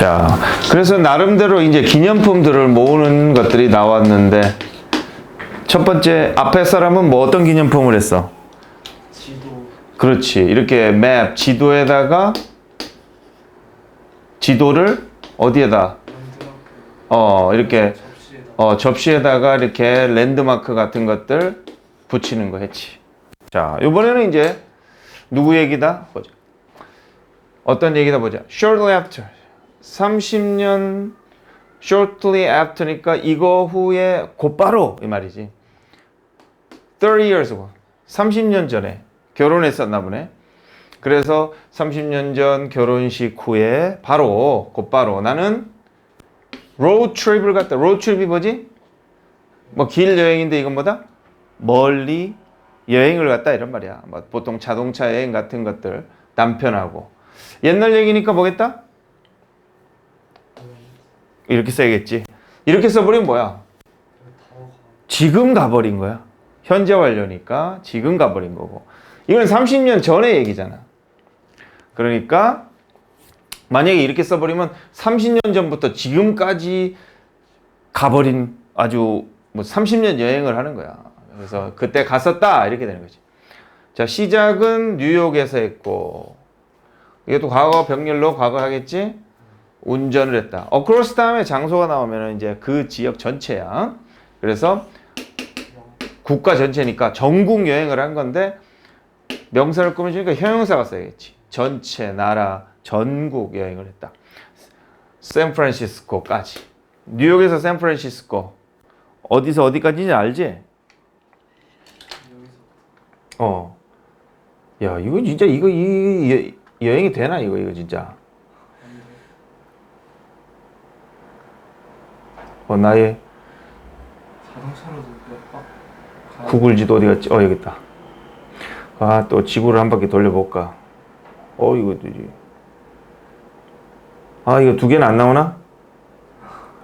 자, 그래서 나름대로 이제 기념품들을 모으는 것들이 나왔는데, 첫 번째, 앞에 사람은 뭐 어떤 기념품을 했어? 지도. 그렇지. 이렇게 맵, 지도에다가, 지도를 어디에다? 이렇게, 접시에다. 접시에다가 이렇게 랜드마크 같은 것들 붙이는 거 했지. 자, 이번에는 이제, 누구 얘기다? 보자. 어떤 얘기다 보자. Shortly after. 30년 shortly after니까 이거 후에 곧바로 이 말이지. 30 years ago. 30년 전에 결혼했었나 보네. 그래서 30년 전 결혼식 후에 바로 곧바로 나는 road trip을 갔다. road trip이 뭐지? 뭐 길 여행인데 이건 뭐다? 멀리 여행을 갔다 이런 말이야. 뭐 보통 자동차 여행 같은 것들 남편하고. 옛날 얘기니까 뭐겠다? 이렇게 써야겠지. 이렇게 써버리면 뭐야? 지금 가버린 거야. 현재 완료니까 지금 가버린 거고. 이건 30년 전의 얘기잖아. 그러니까 만약에 이렇게 써버리면 30년 전부터 지금까지 가버린 아주 뭐 30년 여행을 하는 거야. 그래서 그때 갔었다 이렇게 되는 거지. 자, 시작은 뉴욕에서 했고, 이것도 과거 병렬로 과거 하겠지? 운전을 했다. across 다음에 장소가 나오면 이제 그 지역 전체야. 그래서 국가 전체니까 전국 여행을 한 건데 명사를 꾸며주니까 형용사가 써야겠지. 전체 나라 전국 여행을 했다. 샌프란시스코까지. 뉴욕에서 샌프란시스코 어디서 어디까지인지 알지? 야, 이거 진짜 이 여행이 되나 이거 진짜. 나의 자동차로도 구글 지도 어디 갔지? 여기 있다. 또 지구를 한 바퀴 돌려볼까? 이거 이거 두 개는 안 나오나?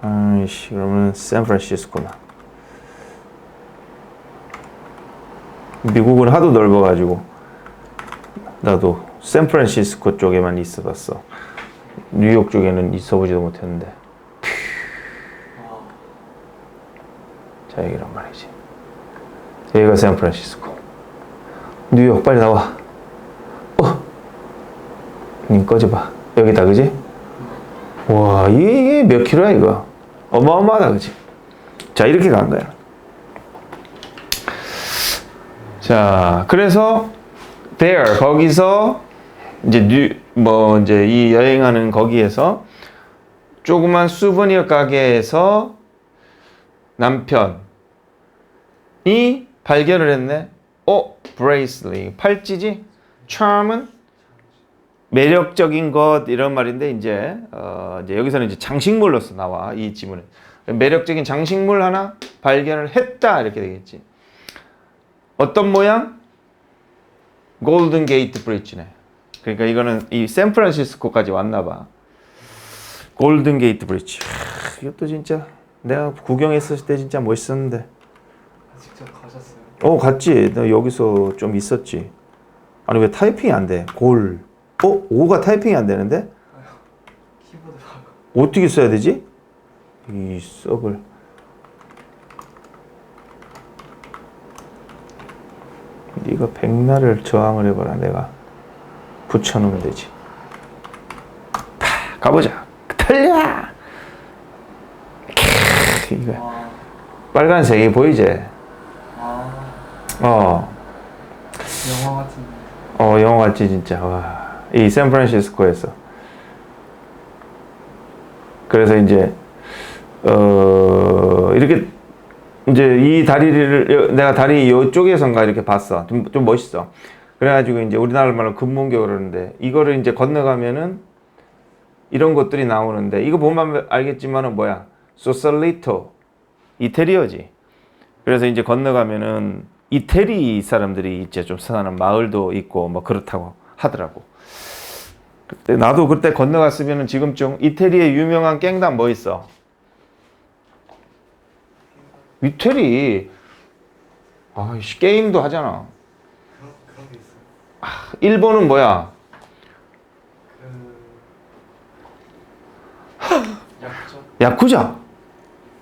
그러면 샌프란시스코나. 미국은 하도 넓어가지고 나도 샌프란시스코 쪽에만 있어봤어. 뉴욕 쪽에는 있어보지도 못했는데. 자, 여기란 말이지. 여기가 샌프란시스코. 뉴욕 빨리 나와. 님 꺼져봐. 여기다, 그지? 와, 이게 몇 킬로야 이거? 어마어마하다, 그지? 자, 이렇게 간 거야. 자, 그래서 there 거기서 이제 이제 이 여행하는 거기에서 조그만 수브니어 가게에서 남편이 발견을 했네. 브레이슬리 팔찌지? charm은 매력적인 것 이런 말인데 이제 여기서는 이제 장식물로서 나와 이 지문은 매력적인 장식물 하나 발견을 했다 이렇게 되겠지. 어떤 모양? 골든 게이트 브릿지네. 그러니까 이거는 이 샌프란시스코까지 왔나 봐. 골든 게이트 브릿지. 이것도 진짜 내가 구경했을 때 진짜 멋있었는데. 직접 가셨어요? 갔지. 나 여기서 좀 있었지. 아니 왜 타이핑이 안 돼? 오가 타이핑이 안 되는데? 키보드가 어떻게 써야 되지? 이 썩을. 네가 백날을 저항을 해봐라. 내가 붙여놓으면 되지. 가보자. 달려! 이거 빨간색이 보이지? 영화 같은데. 영화 같지 진짜. 와. 이 샌프란시스코에서. 그래서 이제 이렇게 이제 이 다리를 내가 다리 이쪽에선가 이렇게 봤어. 좀 멋있어. 그래가지고 이제 우리나라 말로 금문교 그러는데 이거를 이제 건너가면은 이런 것들이 나오는데 이거 보면 알겠지만은 뭐야? 소살리토 이태리어지. 그래서 이제 건너가면은 이태리 사람들이 이제 좀 사는 마을도 있고 뭐 그렇다고 하더라고. 그때 나도 그때 건너갔으면은 지금쯤 이태리의 유명한 깽단 뭐 있어? 이태리 게임도 하잖아. 그런 게 있어요. 일본은 뭐야? 약죠. 야쿠자.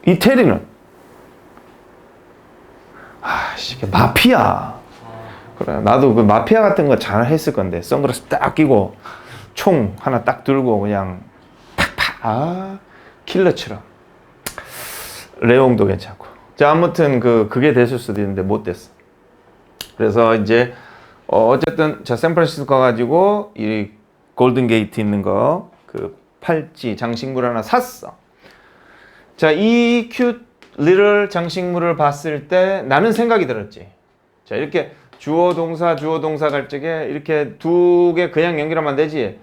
이태리는 아씨 마피아. 아, 그래 나도 그 마피아 같은 거 잘 했을 건데 선글라스 딱 끼고 총 하나 딱 들고 그냥 팍팍 킬러처럼. 레옹도 괜찮고. 자 아무튼 그게 됐을 수도 있는데 못 됐어. 그래서 이제 어쨌든 저 샌프란시스코 가가지고 이 골든 게이트 있는 거 그 팔찌 장식물 하나 샀어. 자, 이 큐트 리틀 장식물을 봤을 때 나는 생각이 들었지. 자, 이렇게 주어 동사 갈 적에 이렇게 두 개 그냥 연결하면 안 되지.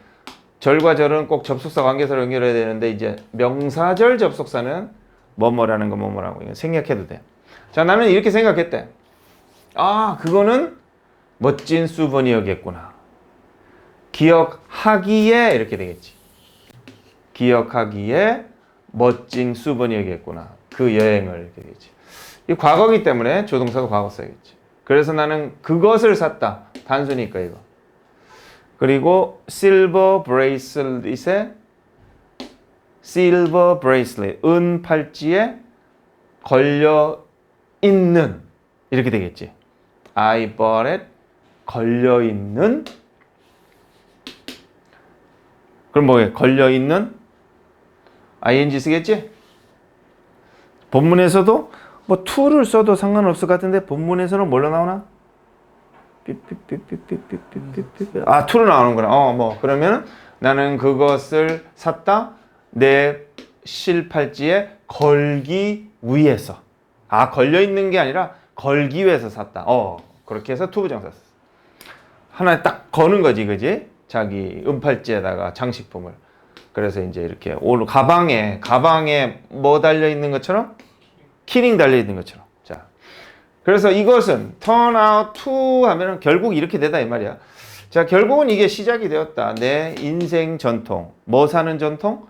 절과 절은 꼭 접속사 관계사로 연결해야 되는데 이제 명사절 접속사는 뭐뭐라는 거 뭐뭐라고 이거 생략해도 돼. 자, 나는 이렇게 생각했대. 아, 그거는 멋진 수버니어겠구나. 기억하기에 이렇게 되겠지. 기억하기에 멋진 수버니어겠구나. 그 여행을 이렇게 되겠지. 이 과거기 때문에 조동사도 과거 써야겠지. 그래서 나는 그것을 샀다. 단순히니까 이거. 그리고 실버 브레이슬릿에 실버 브레이슬릿 은 팔찌에 걸려 있는 이렇게 되겠지. I bought it 걸려 있는 그럼 뭐게 걸려 있는 ing 쓰겠지? 본문에서도 뭐 to를 써도 상관없을 것 같은데 본문에서는 뭘로 나오나? 아, to로 나오는구나. 뭐 그러면 나는 그것을 샀다. 내 실팔찌에 걸기 위해서. 아, 걸려 있는 게 아니라 걸기 위해서 샀다. 그렇게 해서 투부정사 썼어. 하나에 딱 거는 거지, 그지? 자기 은팔찌에다가 장식품을. 그래서 이제 이렇게 오늘 가방에 뭐 달려 있는 것처럼 키링 달려 있는 것처럼. 자, 그래서 이것은 turn out to 하면은 결국 이렇게 되다 이 말이야. 자, 결국은 이게 시작이 되었다. 내 인생 전통. 뭐 사는 전통?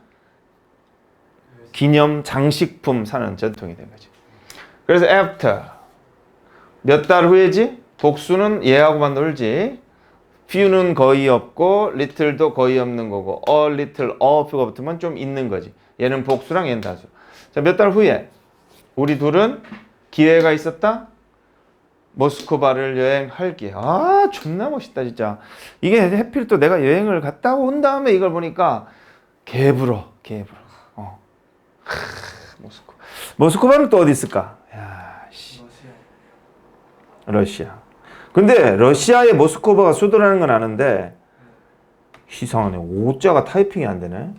기념 장식품 사는 전통이 된 거지. 그래서 after 몇 달 후에지? 복수는 얘하고만 놀지. few는 거의 없고 little도 거의 없는 거고 a little, a 붙으면 좀 있는 거지. 얘는 복수랑 얘는 다수. 자, 몇 달 후에 우리 둘은 기회가 있었다. 모스크바를 여행할 기회. 아, 존나 멋있다 진짜. 이게 해필 또 내가 여행을 갔다 온 다음에 이걸 보니까 개불어. 모스크바는 또 어디 있을까? 야, 씨. 러시아. 근데 러시아의 모스크바가 수도라는 건 아는데 이상하네. 오자가 타이핑이 안 되네.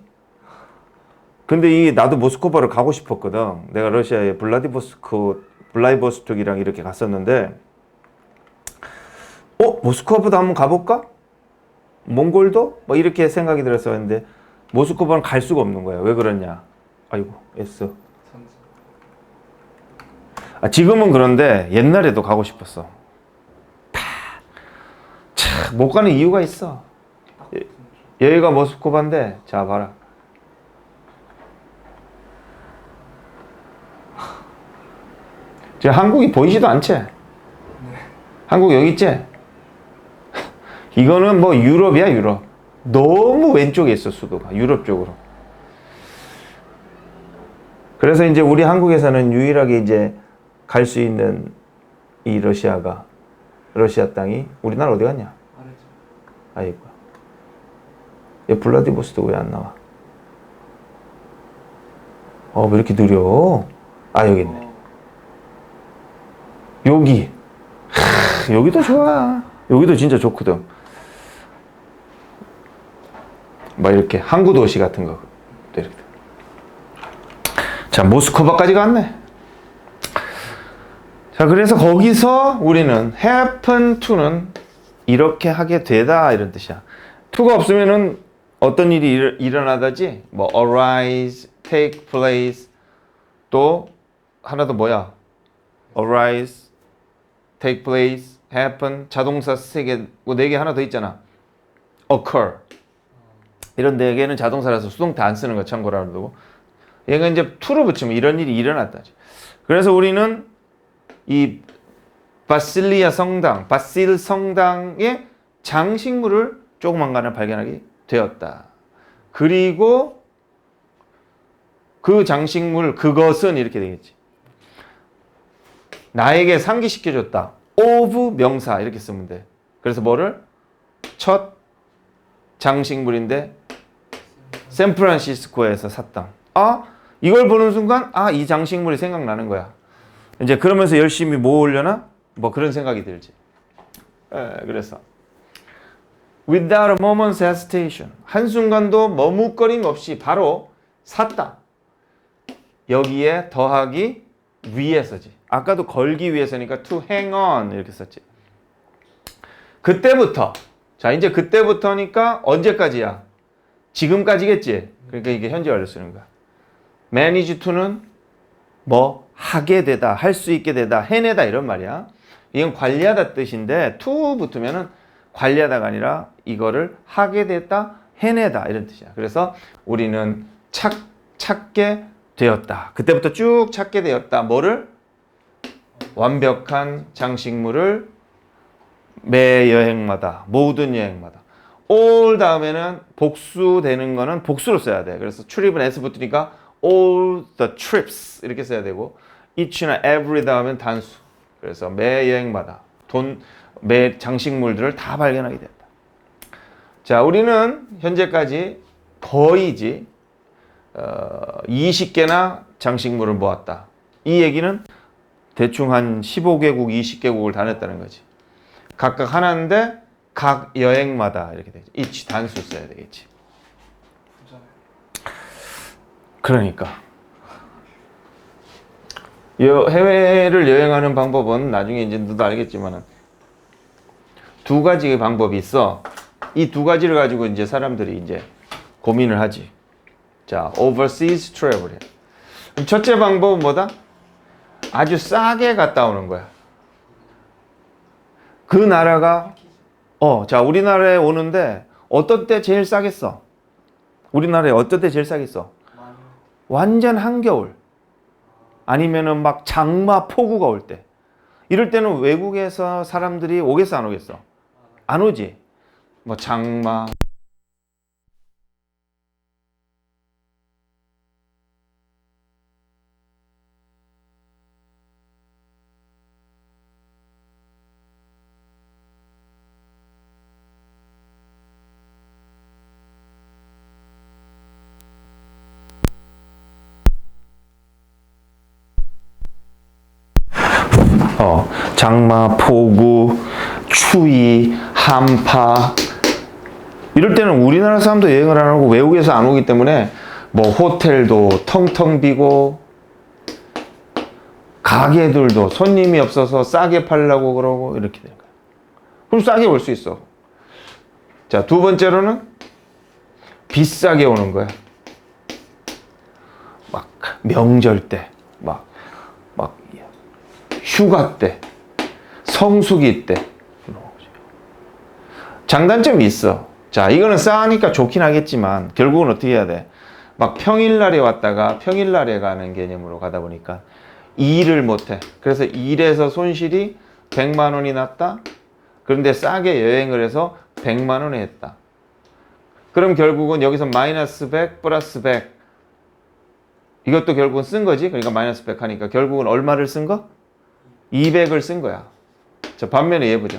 근데 나도 모스크바를 가고 싶었거든. 내가 러시아의 블라디보스톡이랑 이렇게 갔었는데 모스크바도 한번 가볼까? 몽골도? 뭐 이렇게 생각이 들었었는데 모스크바는 갈 수가 없는 거야. 왜 그러냐? 아이고 애써. 지금은 그런데 옛날에도 가고 싶었어. 못 가는 이유가 있어. 여기가 모스크바인데 자 봐라. 지금 한국이 보이지도 않지? 네. 한국 여기 있지? 이거는 뭐 유럽이야 유럽. 너무 왼쪽에 있어 수도가 유럽 쪽으로. 그래서 이제 우리 한국에서는 유일하게 이제 갈 수 있는 이 러시아 땅이 우리나라 어디 갔냐? 아이고. 얘 블라디보스토크 왜 안 나와? 왜 이렇게 느려? 여기 있네. 여기. 여기도 좋아. 여기도 진짜 좋거든. 막 이렇게 항구 도시 같은 거. 이렇게. 자, 모스크바까지 갔네. 자, 그래서 거기서 우리는 happen to는 이렇게 하게 되다 이런 뜻이야. to가 없으면은 어떤 일이 일어나다지? 뭐 arise, take place 또 하나 더 뭐야? arise, take place, happen 자동사 3개, 4개 하나 더 있잖아. occur 이런 4개는 자동사라서 수동태 안 쓰는 거 참고로 두고 얘가 이제 to를 붙이면 이런 일이 일어났다지. 그래서 우리는 이 바실리아 성당, 바실 성당의 장식물을 조그만 간을 발견하게 되었다. 그리고 그 장식물, 그것은 이렇게 되겠지. 나에게 상기시켜줬다. of 명사 이렇게 쓰면 돼. 그래서 뭐를? 첫 장식물인데 샌프란시스코에서 샀다. 아, 이걸 보는 순간 이 장식물이 생각나는 거야. 이제 그러면서 열심히 모으려나? 뭐 그런 생각이 들지. 그래서 without a moment's hesitation, 한순간도 머뭇거림 없이 바로 샀다. 여기에 더하기 위해서지. 아까도 걸기 위해서니까 to hang on 이렇게 썼지. 그때부터. 자, 이제 그때부터니까 언제까지야? 지금까지겠지. 그러니까 이게 현재 완료 쓰는 거야. manage to는 뭐 하게 되다, 할 수 있게 되다, 해내다 이런 말이야. 이건 관리하다 뜻인데 to 붙으면은 관리하다가 아니라 이거를 하게 됐다, 해내다 이런 뜻이야. 그래서 우리는 찾게 되었다. 그때부터 쭉 찾게 되었다. 뭐를? 완벽한 장식물을 매 여행마다, 모든 여행마다. all 다음에는 복수되는 거는 복수로 써야 돼. 그래서 출입은 s 붙으니까 all the trips 이렇게 써야 되고 each나 every 다음엔 단수. 그래서 매 여행마다 매 장식물들을 다 발견하게 된다. 자, 우리는 현재까지 거의지 20개나 장식물을 모았다. 이 얘기는 대충 한 15개국, 20개국을 다녔다는 거지. 각각 하나인데 각 여행마다 이렇게 되죠. each 단수 써야 되겠지. 그러니까 해외를 여행하는 방법은 나중에 이제 너도 알겠지만은 두 가지의 방법이 있어. 이 두 가지를 가지고 이제 사람들이 이제 고민을 하지. 자, overseas travel. 첫째 방법은 뭐다? 아주 싸게 갔다 오는 거야. 그 나라가 자, 우리나라에 오는데 어떤 때 제일 싸겠어? 우리나라에 어떤 때 제일 싸겠어? 완전 한겨울. 아니면은 막 장마 폭우가 올 때. 이럴 때는 외국에서 사람들이 오겠어, 안 오겠어? 안 오지. 뭐 장마. 장마, 폭우, 추위, 한파. 이럴 때는 우리나라 사람도 여행을 안 하고 외국에서 안 오기 때문에 뭐 호텔도 텅텅 비고 가게들도 손님이 없어서 싸게 팔려고 그러고 이렇게 되는 거야. 그럼 싸게 올 수 있어. 자, 두 번째로는 비싸게 오는 거야. 막 명절 때, 막 휴가 때, 성수기 때. 장단점이 있어. 자, 이거는 싸니까 좋긴 하겠지만 결국은 어떻게 해야 돼? 막 평일날에 왔다가 평일날에 가는 개념으로 가다 보니까 일을 못해. 그래서 일에서 손실이 100만 원이 났다. 그런데 싸게 여행을 해서 100만 원에 했다. 그럼 결국은 여기서 마이너스 100 플러스 100 이것도 결국은 쓴 거지. 그러니까 마이너스 100 하니까 결국은 얼마를 쓴 거? 200을 쓴 거야. 자, 반면에 얘 보자.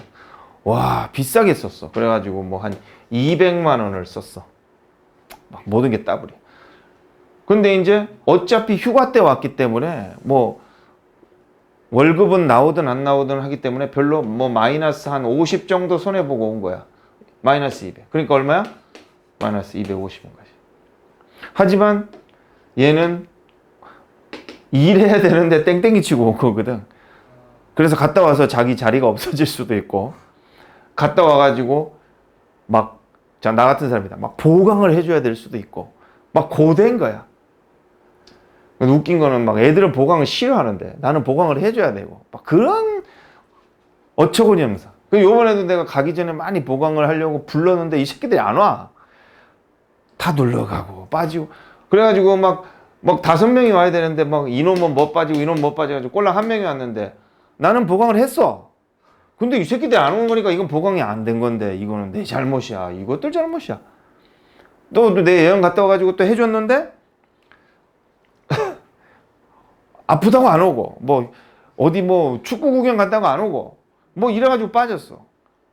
와, 비싸게 썼어. 그래가지고 뭐 한 200만 원을 썼어. 막 모든 게 따블이. 근데 이제 어차피 휴가 때 왔기 때문에 뭐 월급은 나오든 안 나오든 하기 때문에 별로 뭐 마이너스 한 50 정도 손해보고 온 거야. 마이너스 200. 그러니까 얼마야? 마이너스 250인 거지. 하지만 얘는 일해야 되는데 땡땡이 치고 온 거거든. 그래서 갔다 와서 자기 자리가 없어질 수도 있고, 갔다 와가지고 막, 자, 나 같은 사람이다. 막 보강을 해줘야 될 수도 있고, 막 고된 거야. 웃긴 거는 막 애들은 보강을 싫어하는데 나는 보강을 해줘야 되고, 막 그런 어처구니 없는 사. 요번에도 내가 가기 전에 많이 보강을 하려고 불렀는데 이 새끼들이 안 와. 다 놀러 가고 빠지고. 그래가지고 막 5명이 와야 되는데 막 이놈은 못 빠지고 이놈은 못 빠져가지고 꼴랑 1명이 왔는데 나는 보강을 했어. 근데 이 새끼들이 안 온 거니까 이건 보강이 안 된 건데 이거는 내 잘못이야. 이것들 잘못이야. 또 내 여행 갔다 와가지고 또 해줬는데 아프다고 안 오고, 뭐, 어디 뭐 축구 구경 갔다고 안 오고, 뭐 이래가지고 빠졌어.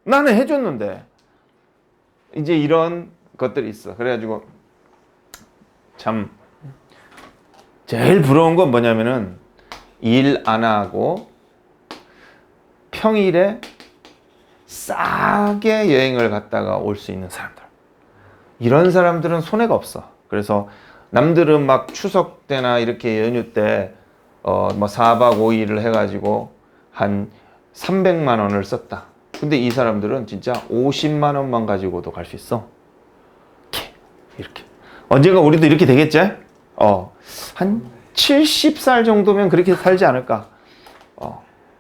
나는 해줬는데. 이제 이런 것들이 있어. 그래가지고, 참, 제일 부러운 건 뭐냐면은, 일 안 하고, 평일에 싸게 여행을 갔다가 올 수 있는 사람들. 이런 사람들은 손해가 없어. 그래서 남들은 막 추석 때나 이렇게 연휴 때, 뭐 4박 5일을 해가지고 한 300만 원을 썼다. 근데 이 사람들은 진짜 50만 원만 가지고도 갈 수 있어. 이렇게. 언젠가 우리도 이렇게 되겠지? 한 70살 정도면 그렇게 살지 않을까?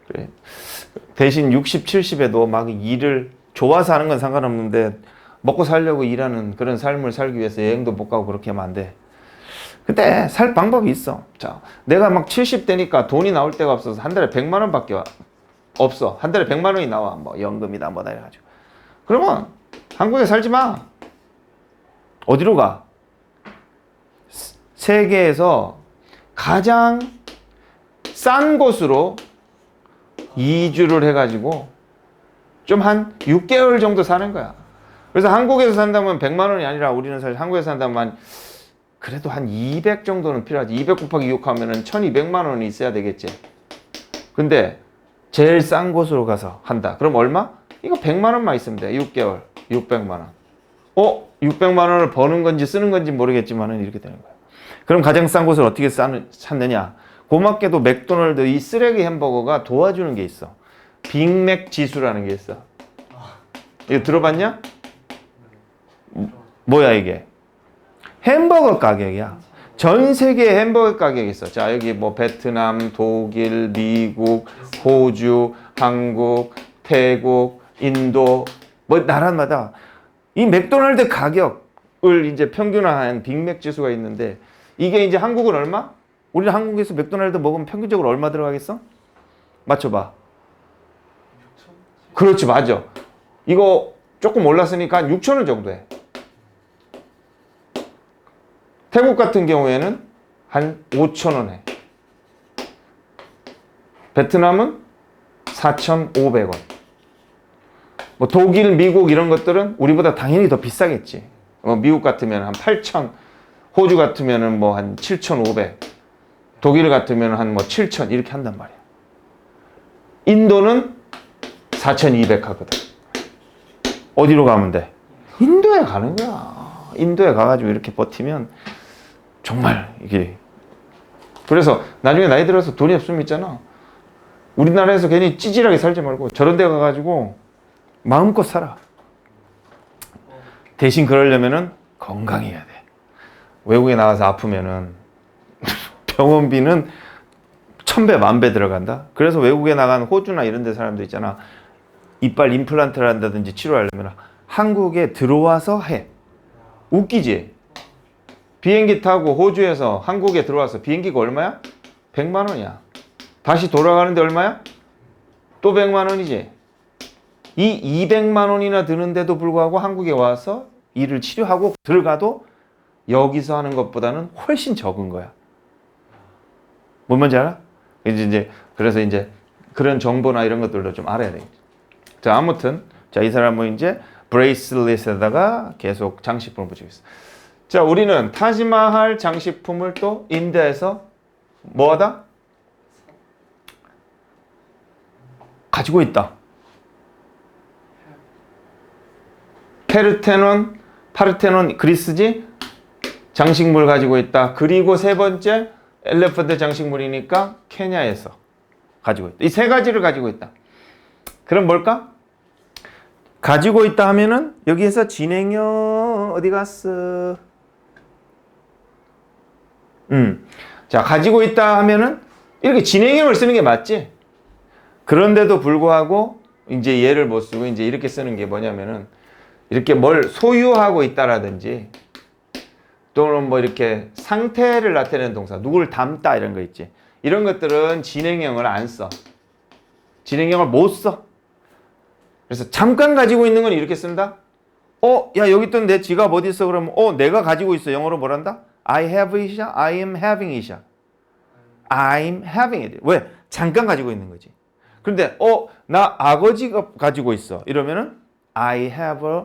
그래. 대신 60, 70에도 막 일을 좋아서 하는 건 상관없는데 먹고 살려고 일하는 그런 삶을 살기 위해서 여행도 못 가고 그렇게 하면 안 돼. 근데 살 방법이 있어. 자, 내가 막 70대니까 돈이 나올 데가 없어서 한 달에 100만 원밖에 없어. 한 달에 100만 원이 나와. 뭐 연금이다 뭐다 이래가지고. 그러면 한국에 살지 마. 어디로 가? 세계에서 가장 싼 곳으로 이주를 해가지고 좀 한 6개월 정도 사는 거야. 그래서 한국에서 산다면 100만 원이 아니라 우리는 사실 한국에서 산다면 그래도 한 200 정도는 필요하지. 200 곱하기 6 하면은 1200만 원이 있어야 되겠지. 근데 제일 싼 곳으로 가서 한다. 그럼 얼마? 이거 100만 원만 있으면 돼. 6개월. 600만 원. 600만 원을 버는 건지 쓰는 건지 모르겠지만은 이렇게 되는 거야. 그럼 가장 싼 곳을 어떻게 찾느냐? 고맙게도 맥도날드 이 쓰레기 햄버거가 도와주는 게 있어. 빅맥 지수라는 게 있어. 이거 들어봤냐? 뭐야 이게? 햄버거 가격이야. 전 세계에 햄버거 가격이 있어. 자, 여기 뭐 베트남, 독일, 미국, 호주, 한국, 태국, 인도 뭐 나라마다 이 맥도날드 가격을 이제 평균화한 빅맥 지수가 있는데 이게 이제 한국은 얼마? 우리는 한국에서 맥도날드 먹으면 평균적으로 얼마 들어가겠어? 맞춰봐. 그렇지, 맞아. 이거 조금 올랐으니까 한 6천 원 정도 해. 태국 같은 경우에는 한 5천 원 해. 베트남은 4,500원. 뭐 독일, 미국 이런 것들은 우리보다 당연히 더 비싸겠지. 미국 같으면 한 8,000, 호주 같으면은 뭐 한 7,500, 독일 같으면 한 뭐 7,000 이렇게 한단 말이야. 인도는 4,200 하거든. 어디로 가면 돼? 인도에 가는 거야. 인도에 가가지고 이렇게 버티면 정말 이게. 그래서 나중에 나이 들어서 돈이 없으면 있잖아. 우리나라에서 괜히 찌질하게 살지 말고 저런 데 가가지고 마음껏 살아. 대신 그러려면은 건강해야 돼. 외국에 나가서 아프면은 병원비는 1000배, 10,000배 들어간다. 그래서 외국에 나간 호주나 이런 데 사람들 있잖아. 이빨 임플란트를 한다든지 치료하려면 한국에 들어와서 해. 웃기지? 비행기 타고 호주에서 한국에 들어와서 비행기가 얼마야? 100만 원이야. 다시 돌아가는데 얼마야? 또 100만 원이지. 이 200만 원이나 드는데도 불구하고 한국에 와서 일을 치료하고 들어가도 여기서 하는 것보다는 훨씬 적은 거야. 뭔 말인지 알아? 그래서 이제 그런 정보나 이런 것들도 좀 알아야 되겠지. 자, 아무튼 자, 이 사람은 이제 브레이슬릿에다가 계속 장식품을 붙이고 있어. 자, 우리는 타지마할 장식품을 또 인도에서 뭐하다? 가지고 있다. 파르테논 그리스지? 장식물 가지고 있다. 그리고 세 번째 엘레펀트 장식물이니까 케냐에서 가지고 있다. 이 세 가지를 가지고 있다. 그럼 뭘까? 가지고 있다 하면은 여기에서 진행형 어디 갔어? 자, 가지고 있다 하면은 이렇게 진행형을 쓰는 게 맞지? 그런데도 불구하고 이제 얘를 못 쓰고 이제 이렇게 쓰는 게 뭐냐면은 이렇게 뭘 소유하고 있다라든지 또는 뭐 이렇게 상태를 나타내는 동사, 누구를 닮다 이런 거 있지. 이런 것들은 진행형을 안 써. 진행형을 못 써. 그래서 잠깐 가지고 있는 건 이렇게 쓴다. 야, 여기 있던 내 지갑 어디 있어? 그러면 내가 가지고 있어. 영어로 뭐란다? I have it이야? I am having it이야? I'm having it. 왜? 잠깐 가지고 있는 거지. 그런데 나 아거지가 가지고 있어. 이러면은 I have a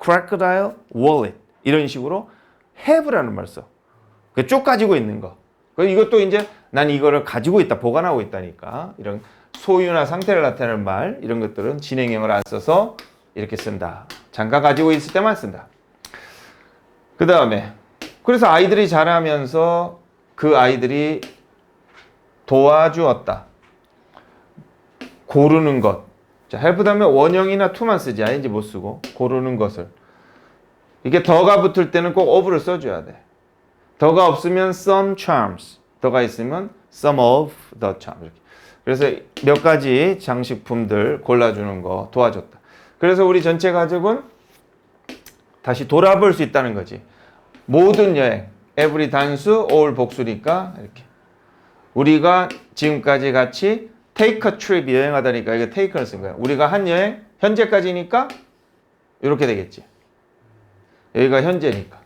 crocodile wallet. 이런 식으로 have라는 말 써. 쭉 가지고 있는 거. 이것도 이제 난 이거를 가지고 있다, 보관하고 있다니까. 이런 소유나 상태를 나타내는 말, 이런 것들은 진행형을 안 써서 이렇게 쓴다. 잠깐 가지고 있을 때만 쓴다. 그 다음에 그래서 아이들이 자라면서 그 아이들이 도와주었다. 고르는 것. 자, help 다음에 원형이나 to만 쓰지. ing 못 쓰고 고르는 것을. 이게 더가 붙을 때는 꼭 of를 써줘야 돼. 더가 없으면 some charms. 더가 있으면 some of the charms. 이렇게. 그래서 몇 가지 장식품들 골라주는 거 도와줬다. 그래서 우리 전체 가족은 다시 돌아볼 수 있다는 거지. 모든 여행, every 단수, all 복수니까 이렇게. 우리가 지금까지 같이 take a trip 여행하다니까 이게 take를 쓴 거야. 우리가 한 여행 현재까지니까 이렇게 되겠지. 여기가 현재니까.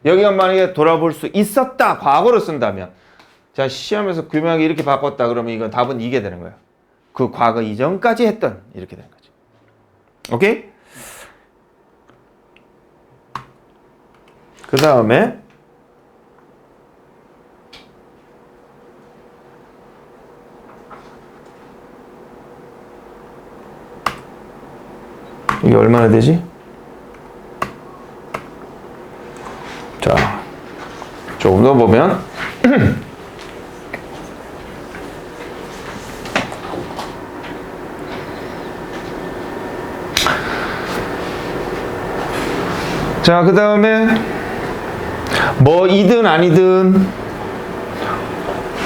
여기가 만약에 돌아볼 수 있었다 과거로 쓴다면 자 시험에서 규명하게 이렇게 바꿨다 그러면 이건 답은 이게 되는 거야. 그 과거 이전까지 했던 이렇게 되는 거지. 오케이? 그 다음에 이게 얼마나 되지? 자, 조금 더 보면 자, 그 다음에 뭐이든 아니든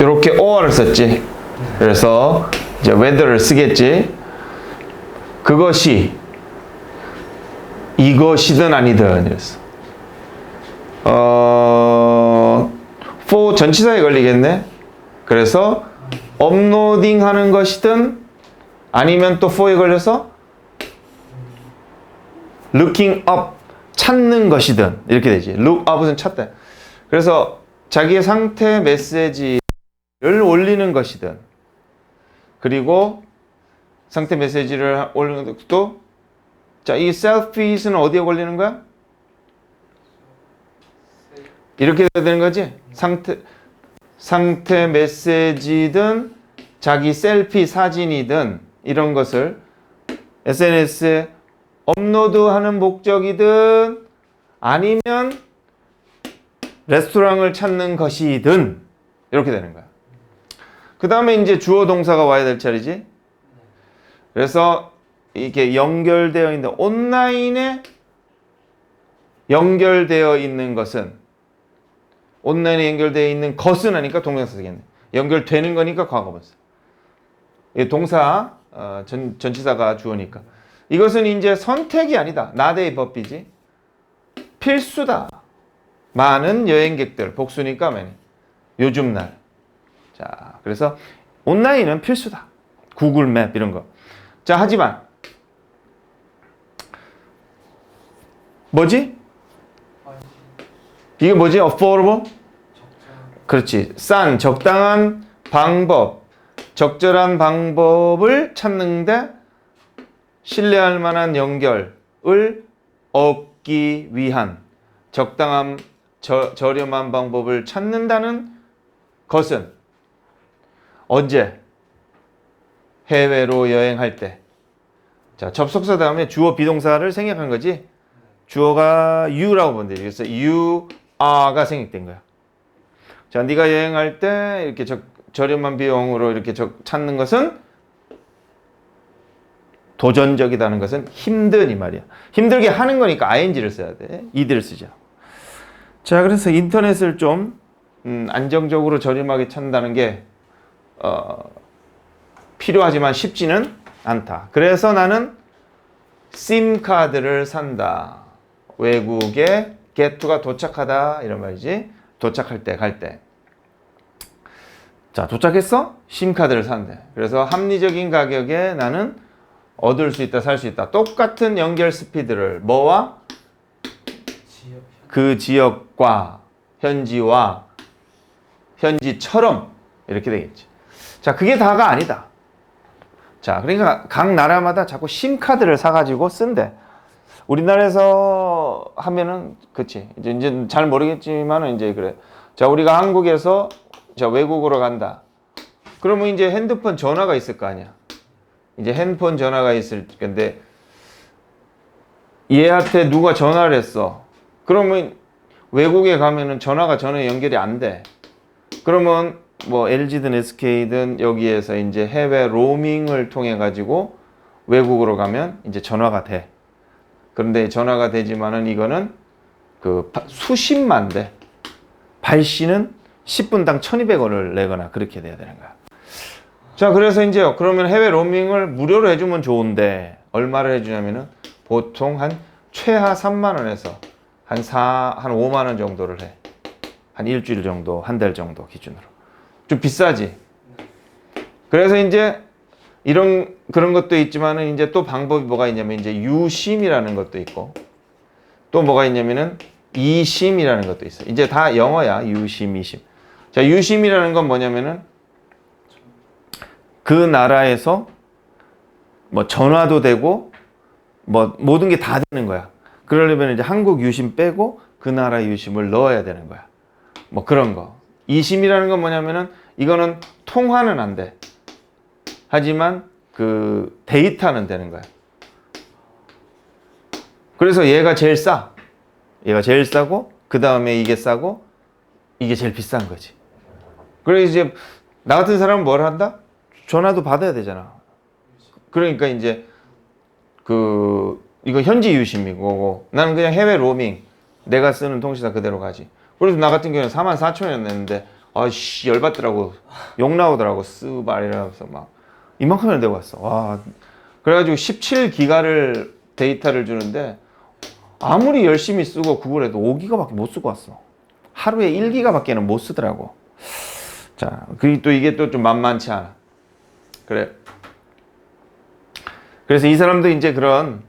이렇게 or를 썼지. 그래서 이제 whether를 쓰겠지. 그것이 이것이든 아니든 이랬어. for 전치사에 걸리겠네. 그래서 업로딩 하는 것이든 아니면 또 for에 걸려서 looking up 찾는 것이든 이렇게 되지. look up은 찾다. 그래서 자기의 상태 메시지를 올리는 것이든 그리고 상태 메시지를 올리는 것도 자, 이 selfies는 어디에 걸리는 거야? 이렇게 돼야 되는 거지? 상태 메시지든 자기 셀피 사진이든 이런 것을 SNS에 업로드하는 목적이든 아니면 레스토랑을 찾는 것이든 이렇게 되는 거야. 그 다음에 이제 주어 동사가 와야 될 차례지. 그래서 이게 연결되어 있는 온라인에 연결되어 있는 것은 온라인에 연결되어 있는 것은 하니까 동명사 되겠네. 연결되는 거니까 과거분사. 동사 전치사가 주어니까. 이것은 이제 선택이 아니다. 나대의 법비지. 필수다. 많은 여행객들 복수니까 많이. 요즘 날. 자, 그래서 온라인은 필수다. 구글 맵 이런 거. 자, 하지만 뭐지? 이게 뭐지? affordable? 그렇지. 싼, 적당한 방법, 적절한 방법을 찾는데 신뢰할 만한 연결을 얻기 위한 적당한 저렴한 방법을 찾는다는 것은 언제? 해외로 여행할 때. 자, 접속사 다음에 주어 비동사를 생략한 거지. 주어가 you라고 보면 돼. 그래서 you are가 생략된 거야. 자, 네가 여행할 때 이렇게 저렴한 비용으로 이렇게 찾는 것은 도전적이다는 것은 힘든 이 말이야. 힘들게 하는 거니까 ing를 써야 돼. 이들을 쓰자. 자, 그래서 인터넷을 좀 안정적으로 저렴하게 찾는다는 게 필요하지만 쉽지는 않다. 그래서 나는 심카드를 산다. 외국에 get가 도착하다 이런 말이지. 도착할 때, 갈 때. 자, 도착했어? 심카드를 산대. 그래서 합리적인 가격에 나는 얻을 수 있다, 살 수 있다. 똑같은 연결 스피드를 뭐와? 그 지역과 현지와 현지처럼 이렇게 되겠지. 자, 그게 다가 아니다. 자, 그러니까 각 나라마다 자꾸 심카드를 사가지고 쓴대. 우리나라에서 하면은, 그치. 이제 잘 모르겠지만은 이제 그래. 자, 우리가 한국에서 자, 외국으로 간다. 그러면 이제 핸드폰 전화가 있을 거 아니야. 이제 핸드폰 전화가 있을 건데, 얘한테 누가 전화를 했어. 그러면 외국에 가면은 전화가 전혀 연결이 안 돼. 그러면 뭐 LG든 SK든 여기에서 이제 해외 로밍을 통해 가지고 외국으로 가면 이제 전화가 돼. 그런데 전화가 되지만은 이거는 그 수십만 대. 발신은 10분당 1,200원을 내거나 그렇게 돼야 되는 거야. 자, 그래서 이제 그러면 해외 로밍을 무료로 해주면 좋은데 얼마를 해주냐면은 보통 한 최하 3만 원에서 한 5만 원 정도를 해. 한 일주일 정도, 한 달 정도 기준으로. 좀 비싸지. 그래서 이제 그런 것도 있지만은 이제 또 방법이 뭐가 있냐면 이제 유심이라는 것도 있고 또 뭐가 있냐면은 이심이라는 것도 있어. 이제 다 영어야. 유심, 이심. 자, 유심이라는 건 뭐냐면은 그 나라에서 뭐 전화도 되고 뭐 모든 게 다 되는 거야. 그러려면 이제 한국 유심 빼고 그 나라 유심을 넣어야 되는 거야. 뭐 그런 거. 이심이라는 건 뭐냐면은 이거는 통화는 안 돼. 하지만 그 데이터는 되는 거야. 그래서 얘가 제일 싸. 얘가 제일 싸고 그 다음에 이게 싸고 이게 제일 비싼 거지. 그래서 이제 나 같은 사람은 뭘 한다? 전화도 받아야 되잖아. 그러니까 이제 이거 현지 유심이고 나는 그냥 해외 로밍 내가 쓰는 통신사 그대로 가지. 그래서 나 같은 경우는 44,000원 냈는데 아씨 열받더라고. 욕 나오더라고. 쓰발이라서 막 이만큼을 내고 왔어. 와. 그래가지고 17기가를 데이터를 주는데 아무리 열심히 쓰고 구글해도 5기가밖에 못 쓰고 왔어. 하루에 1기가밖에는 못 쓰더라고. 자, 또 이게 또 좀 만만치 않아. 그래. 그래서 이 사람도 이제 그런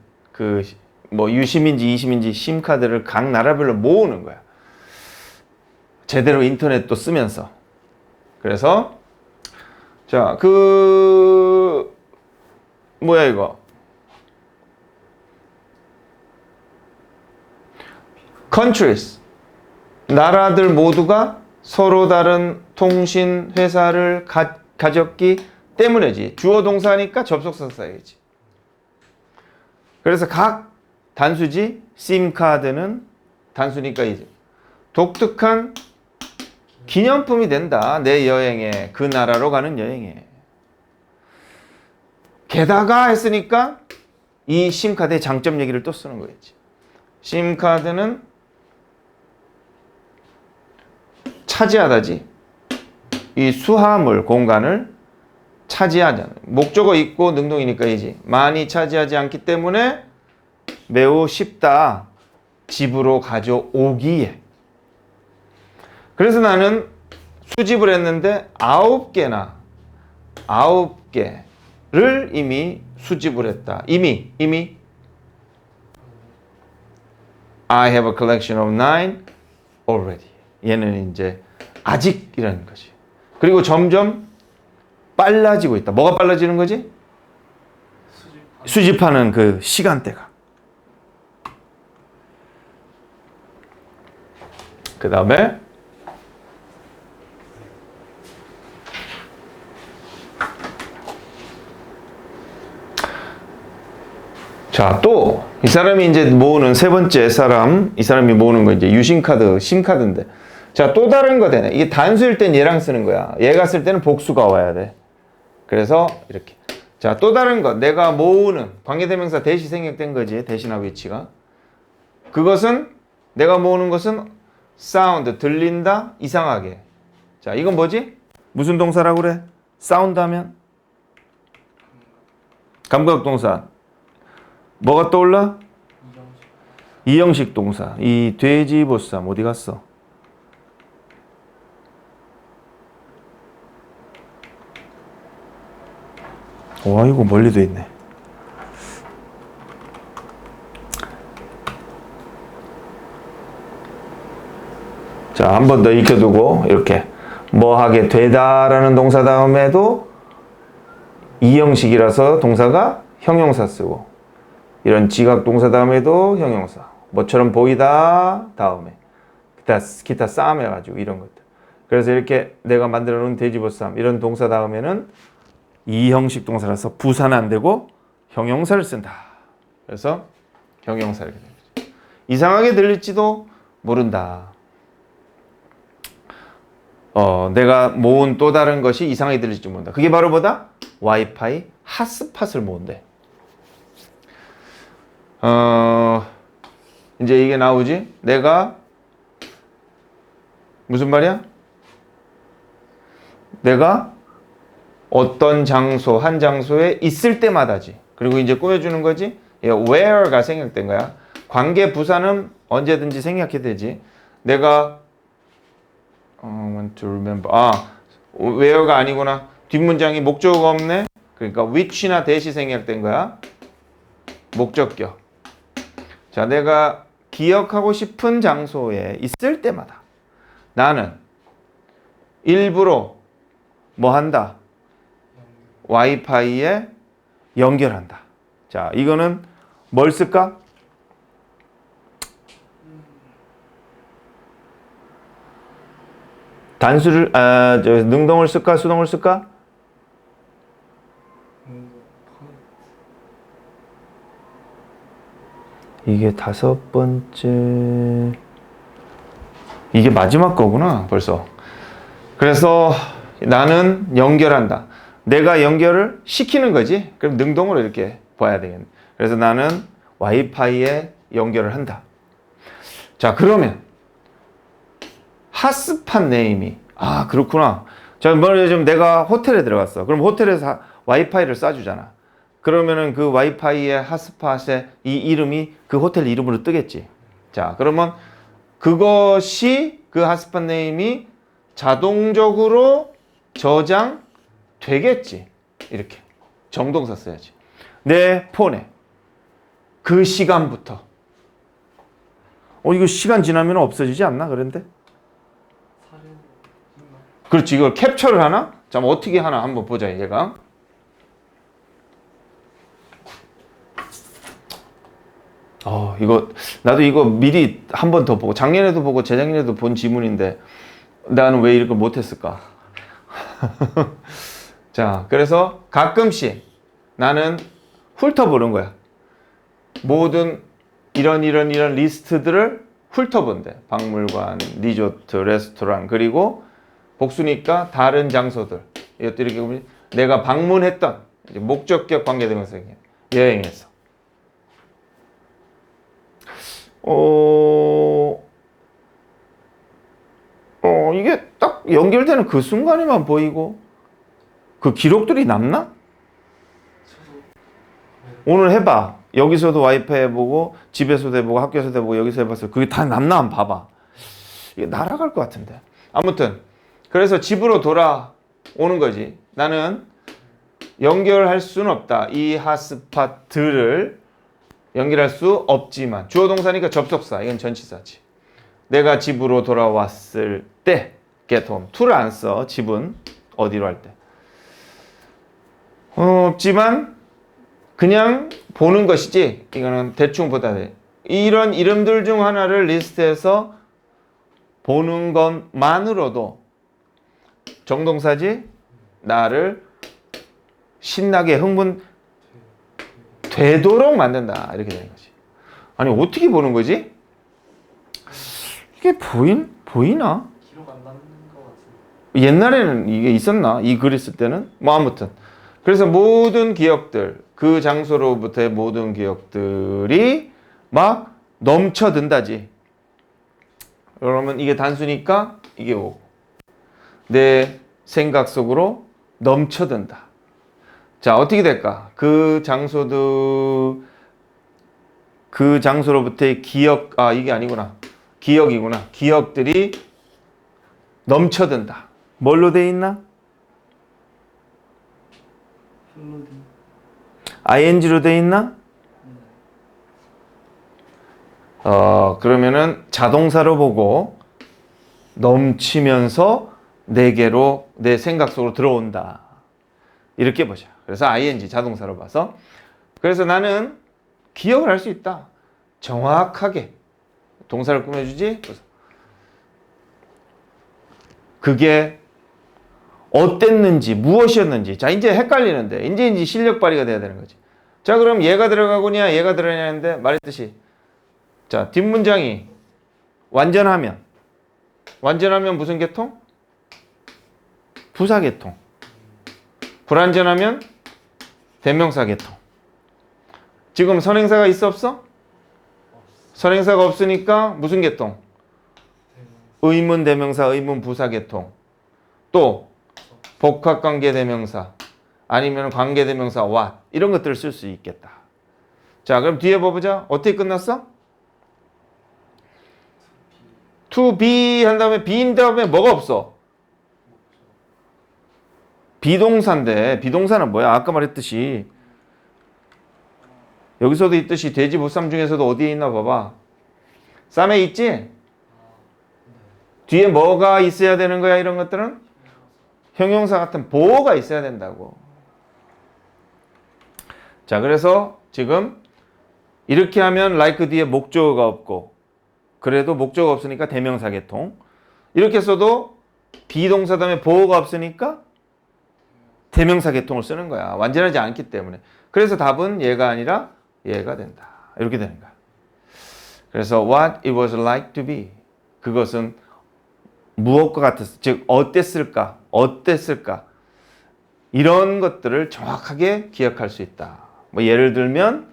뭐 유심인지 이심인지 심카드를 각 나라별로 모으는 거야. 제대로 인터넷도 쓰면서. 그래서 자, 뭐야 이거? countries. 나라들 모두가 서로 다른 통신 회사를 가졌기 때문이지. 주어 동사니까 접속사 써야지. 그래서 각 단수지 심카드는 단수니까 이제 독특한 기념품이 된다. 내 여행에, 그 나라로 가는 여행에. 게다가 했으니까 이 심카드의 장점 얘기를 또 쓰는 거겠지. 심카드는 차지하다지. 이 수화물 공간을 차지하잖아요. 목적어 있고 능동이니까 이지. 많이 차지하지 않기 때문에 매우 쉽다. 집으로 가져오기에. 그래서 나는 수집을 했는데 9개를 이미 수집을 했다. 이미 I have a collection of 9 already. 얘는 이제 아직이라는 거지. 그리고 점점 빨라지고 있다. 뭐가 빨라지는 거지? 수집하는 그 시간대가. 그 다음에 자, 또 이 사람이 이제 모으는 세 번째 사람, 이 사람이 모으는 거 이제 유심카드, 심카드인데. 자, 또 다른 거 되네. 이게 단수일 땐 얘랑 쓰는 거야. 얘가 쓸 때는 복수가 와야 돼. 그래서 이렇게. 자, 또 다른 거. 내가 모으는 관계대명사 대시 생략된 거지. 대신하고 위치가. 그것은 내가 모으는 것은 사운드, 들린다, 이상하게. 자, 이건 뭐지? 무슨 동사라고 그래? 사운드 하면? 감각 동사. 뭐가 떠올라? 이형식 동사. 이 돼지 보쌈 어디 갔어? 와, 이거 멀리도 있네. 자, 한 번 더 익혀두고 이렇게 뭐 하게 되다라는 동사 다음에도 이 형식이라서 동사가 형용사 쓰고, 이런 지각 동사 다음에도 형용사. 뭐처럼 보이다 다음에 기타 싸움 해가지고 이런 것들. 그래서 이렇게 내가 만들어 놓은 돼지보쌈 이런 동사 다음에는 이 형식 동사라서 부사는 안 되고 형용사를 쓴다. 그래서 형용사 이렇게 됩니다. 이상하게 들릴지도 모른다. 내가 모은 또 다른 것이 이상하게 들릴지 모른다. 그게 바로 뭐다? 와이파이 핫스팟을 모은대. 이제 이게 나오지? 내가 무슨 말이야? 내가 어떤 장소, 한 장소에 있을 때마다지. 그리고 이제 꾸며주는 거지? where가 생략된 거야. 관계 부사는 언제든지 생략해도 되지. 내가 want to remember. where가 아니구나. 뒷문장이 목적어가 없네. 그러니까 which나 that이 생략된 거야. 목적격. 자, 내가 기억하고 싶은 장소에 있을 때마다 나는 일부러 뭐 한다? 와이파이에 연결한다. 자, 이거는 뭘 쓸까? 단수를, 능동을 쓸까? 수동을 쓸까? 이게 다섯 번째, 이게 마지막 거구나 벌써. 그래서 나는 연결한다. 내가 연결을 시키는 거지. 그럼 능동으로 이렇게 봐야 되겠네. 그래서 나는 와이파이에 연결을 한다. 자, 그러면 핫스팟 네임이, 그렇구나. 자, 말하자면 내가 호텔에 들어갔어. 그럼 호텔에서 와이파이를 쏴주잖아. 그러면은 그 와이파이의 핫스팟의 이 이름이 그 호텔 이름으로 뜨겠지. 자, 그러면 그것이 그 핫스팟 네임이 자동적으로 저장되겠지. 이렇게 정동사 써야지. 내 폰에 그 시간부터. 이거 시간 지나면 없어지지 않나? 그런데? 그렇지. 이걸 캡처를 하나? 자, 뭐 어떻게 하나 한번 보자. 얘가. 나도 이거 미리 한 번 더 보고, 작년에도 보고 재작년에도 본 지문인데 나는 왜 이걸 못했을까? 자, 그래서 가끔씩 나는 훑어보는 거야. 모든 이런 리스트들을 훑어본대. 박물관, 리조트, 레스토랑, 그리고 복수니까 다른 장소들. 이것도 이렇게 보면 내가 방문했던 목적격 관계대명사 여행에서. 이게 딱 연결되는 그 순간에만 보이고 그 기록들이 남나? 오늘 해봐. 여기서도 와이파이 해보고 집에서도 해보고 학교에서도 해보고 여기서 해봤어. 그게 다 남나 한번 봐봐. 이게 날아갈 것 같은데. 아무튼 그래서 집으로 돌아오는 거지. 나는 연결할 수는 없다. 이 핫스팟들을 연결할 수 없지만 주어 동사니까 접속사. 이건 전치사지. 내가 집으로 돌아왔을 때 get home. to를 안 써. 집은 어디로 할 때. 없지만 그냥 보는 것이지. 이거는 대충 보다 돼. 이런 이름들 중 하나를 리스트해서 보는 것만으로도 정동사지 나를 신나게 흥분 되도록 만든다. 이렇게 되는 거지. 아니 어떻게 보는 거지? 이게 보이나? 기록 안 남는 것 같은데. 옛날에는 이게 있었나? 이 글 있을 때는? 뭐 아무튼 그래서 모든 기억들, 그 장소로부터의 모든 기억들이 막 넘쳐든다지. 그러면 이게 단수니까 이게 오고 내 생각 속으로 넘쳐든다. 자, 어떻게 될까? 그 장소로부터의 기억, 이게 아니구나. 기억이구나. 기억들이 넘쳐든다. 뭘로 돼 있나? ing로 돼 있나? 그러면은 자동사로 보고 넘치면서 내게로 내 생각 속으로 들어온다. 이렇게 보자. 그래서 ing 자동사로 봐서 그래서 나는 기억을 할 수 있다. 정확하게 동사를 꾸며주지. 그게 어땠는지 무엇이었는지. 자 이제 헷갈리는데 이제 실력 발휘가 돼야 되는 거지. 자 그럼 얘가 들어가고냐 얘가 들어가냐는데 말했듯이 자 뒷문장이 완전하면 무슨 계통? 부사 계통. 불완전하면 대명사 계통. 지금 선행사가 있어 없어? 선행사가 없으니까 무슨 계통? 의문 대명사, 의문 부사 계통. 또 복합관계 대명사 아니면 관계 대명사 what 이런 것들을 쓸 수 있겠다. 자, 그럼 뒤에 봐보자. 어떻게 끝났어? to be 한 다음에 be인 다음에 뭐가 없어? 비동사인데 비동사는 뭐야? 아까 말했듯이 여기서도 있듯이 돼지 보쌈 중에서도 어디에 있나 봐봐. 쌈에 있지? 뒤에 뭐가 있어야 되는 거야? 이런 것들은 형용사 같은 보어가 있어야 된다고. 자, 그래서 지금 이렇게 하면 like 뒤에 목적어가 없고 그래도 목적어가 없으니까 대명사 계통. 이렇게 써도 비동사 다음에 보어가 없으니까 대명사 계통을 쓰는 거야. 완전하지 않기 때문에. 그래서 답은 얘가 아니라 얘가 된다. 이렇게 되는 거야. 그래서 what it was like to be. 그것은 무엇과 같았어. 즉 어땠을까? 어땠을까? 이런 것들을 정확하게 기억할 수 있다. 뭐 예를 들면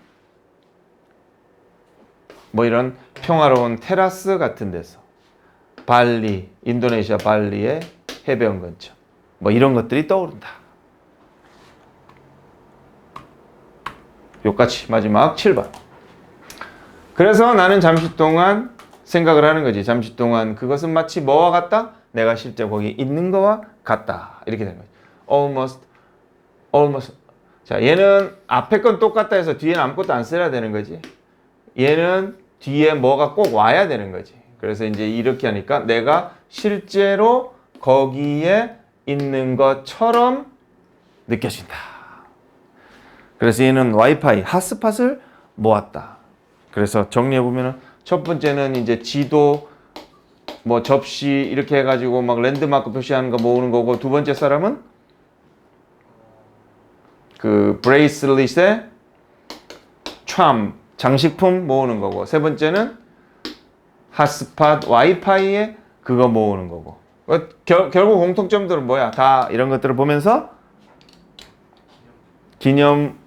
뭐 이런 평화로운 테라스 같은 데서 발리, 인도네시아 발리의 해변 근처 뭐 이런 것들이 떠오른다. 요까지 마지막 7번. 그래서 나는 잠시 동안 생각을 하는 거지. 잠시 동안 그것은 마치 뭐와 같다? 내가 실제 거기 있는 거와 같다. 이렇게 되는 거지. almost. 자, 얘는 앞에 건 똑같다 해서 뒤에는 아무것도 안 써야 되는 거지. 얘는 뒤에 뭐가 꼭 와야 되는 거지. 그래서 이제 이렇게 하니까 내가 실제로 거기에 있는 것처럼 느껴진다. 그래서 얘는 와이파이, 핫스팟을 모았다. 그래서 정리해보면은 첫 번째는 이제 지도, 뭐 접시 이렇게 해가지고 막 랜드마크 표시하는 거 모으는 거고, 두 번째 사람은 그 브레이슬릿에 참, 장식품 모으는 거고, 세 번째는 핫스팟 와이파이에 그거 모으는 거고. 결국 공통점들은 뭐야? 다 이런 것들을 보면서 기념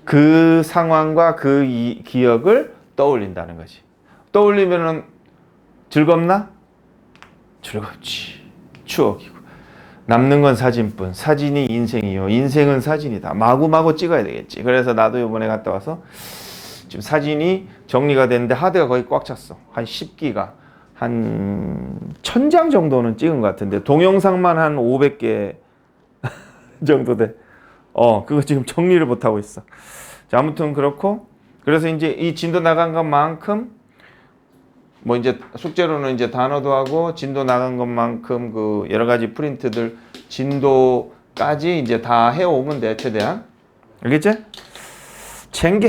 그 상황과 그 기억을 떠올린다는 거지. 떠올리면은 즐겁나? 즐겁지. 추억이고. 남는 건 사진뿐. 사진이 인생이요. 인생은 사진이다. 마구마구 찍어야 되겠지. 그래서 나도 이번에 갔다 와서 지금 사진이 정리가 됐는데 하드가 거의 꽉 찼어. 한 10기가. 한 1000장 정도는 찍은 것 같은데 동영상만 한 500개 정도 돼. 그거 지금 정리를 못하고 있어. 자, 아무튼 그렇고, 그래서 이제 이 진도 나간 것만큼, 뭐 이제 숙제로는 이제 단어도 하고, 진도 나간 것만큼 그 여러 가지 프린트들, 진도까지 이제 다 해오면 돼, 최대한. 알겠지? 챙겨.